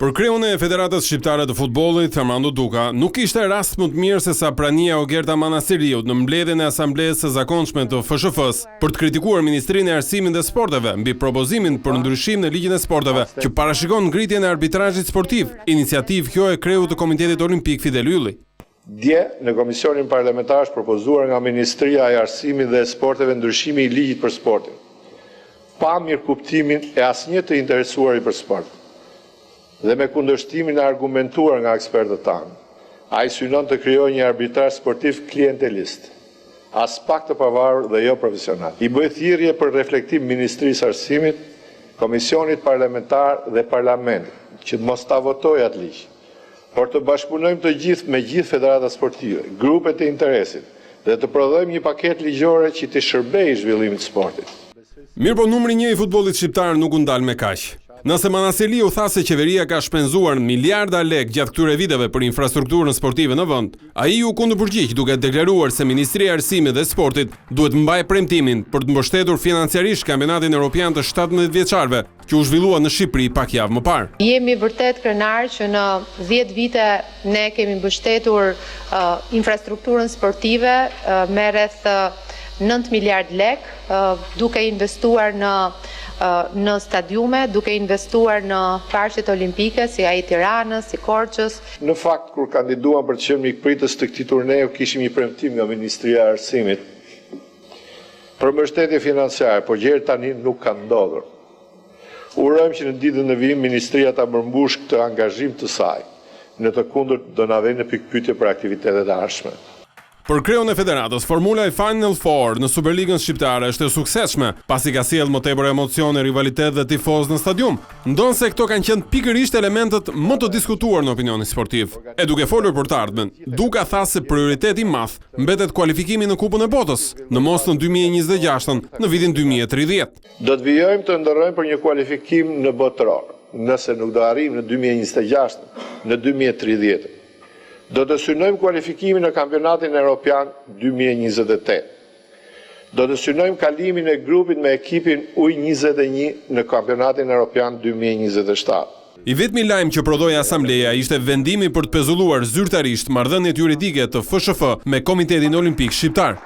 Për kreun e Federatës Shqiptare të Futbollit, Fernando Duka, nuk ishte rast më të mirë se sa prania Ogerta Manasiriut në mbledhjen e asamblesë së zakonshme të FSHF-s për të kritikuar Ministrinë e Arsimit dhe Sporteve mbi propozimin për ndryshim në ligjin e sporteve që parashikon ngritjen e arbitrazhit sportiv, iniciativë kjo e kreut të Komitetit Olimpik Fidel Ylli. Dje, në Komisionin Parlamentar është propozuar nga Ministria e Arsimit dhe Sporteve ndryshimi i ligjit për sportin, pa mirë kuptimin e asnjë të interesuari për sport, dhe me kundërshtimin e argumentuar nga ekspertët tanë. Ai synon të krijojë një arbitrazh sportiv klientelist, as pak të pavarur dhe jo profesional. I bëj thirrje për reflektim Ministrisë së Arsimit, Komisionit Parlamentar dhe Parlamentit që të mos ta votojë atë ligj, por të bashkëpunojmë të gjithë me gjithë federatat sportive, grupet e interesit dhe të prodhojmë një paketë ligjore që të shërbejë zhvillimit të sportit. Mirë, po numri 1 i futbollit shqiptar nuk u ndal me kaq. Nëse Manasiriu tha se qeveria ka shpenzuar miliarda lek gjatë këtyre viteve për infrastrukturën sportive në vend, ai u kundërpërgjigj duke deklaruar se Ministria e Arsimit dhe Sportit duhet mbajë premtimin për të mbështetur financiarisht kampionatin evropian të 17 vjeçarëve që u zhvillua në Shqipëri pak javë më parë. Jemi vërtet krenar që në 10 vite ne kemi mbështetur infrastrukturën sportive me rreth 9 miliard lek, duke investuar në stadiume, duke investuar në parqet olimpike, si ai Tiranës, si Korçës. Në fakt, kur kandiduam për të qenë mikpritës të këtij turneu, kishim një premtim nga Ministria e Arsimit për mbështetje financiare, por gjërat tani nuk kanë ndodhur. Urojmë që në ditën e vijim Ministria ta përmbush këtë angazhim të saj. Në të kundërt do na vënë në pikpyetje për aktivitetet e ardhshme. Për kreun e Federatës, formula e Final Four në Superligën shqiptare është e suksesshme, pasi ka sjellë më tepër emocione, rivalitet dhe tifoz në stadium. Ndonse këto kanë qenë pikërisht elementet më të diskutuar në opinionin sportiv. E duke folur për të ardhmen, Duka tha se prioriteti i madh mbetet kualifikimi në Kupën e Botës, në Mosën 2026-ën, në vitin 2030. Do të vijojmë të ndërrojmë për një kualifikim në botëror, nëse nuk do arrijmë në 2026, në 2030. Do të synojmë kualifikimin në kampionatin evropian 2028. Do të synojmë kalimin e grupit me ekipin U21 në kampionatin evropian 2027. I vetmi lajm që prodhoi asambleja ishte vendimi për të pezulluar zyrtarisht marrëdhëniet juridike të FSHF me Komitetin Olimpik Shqiptar.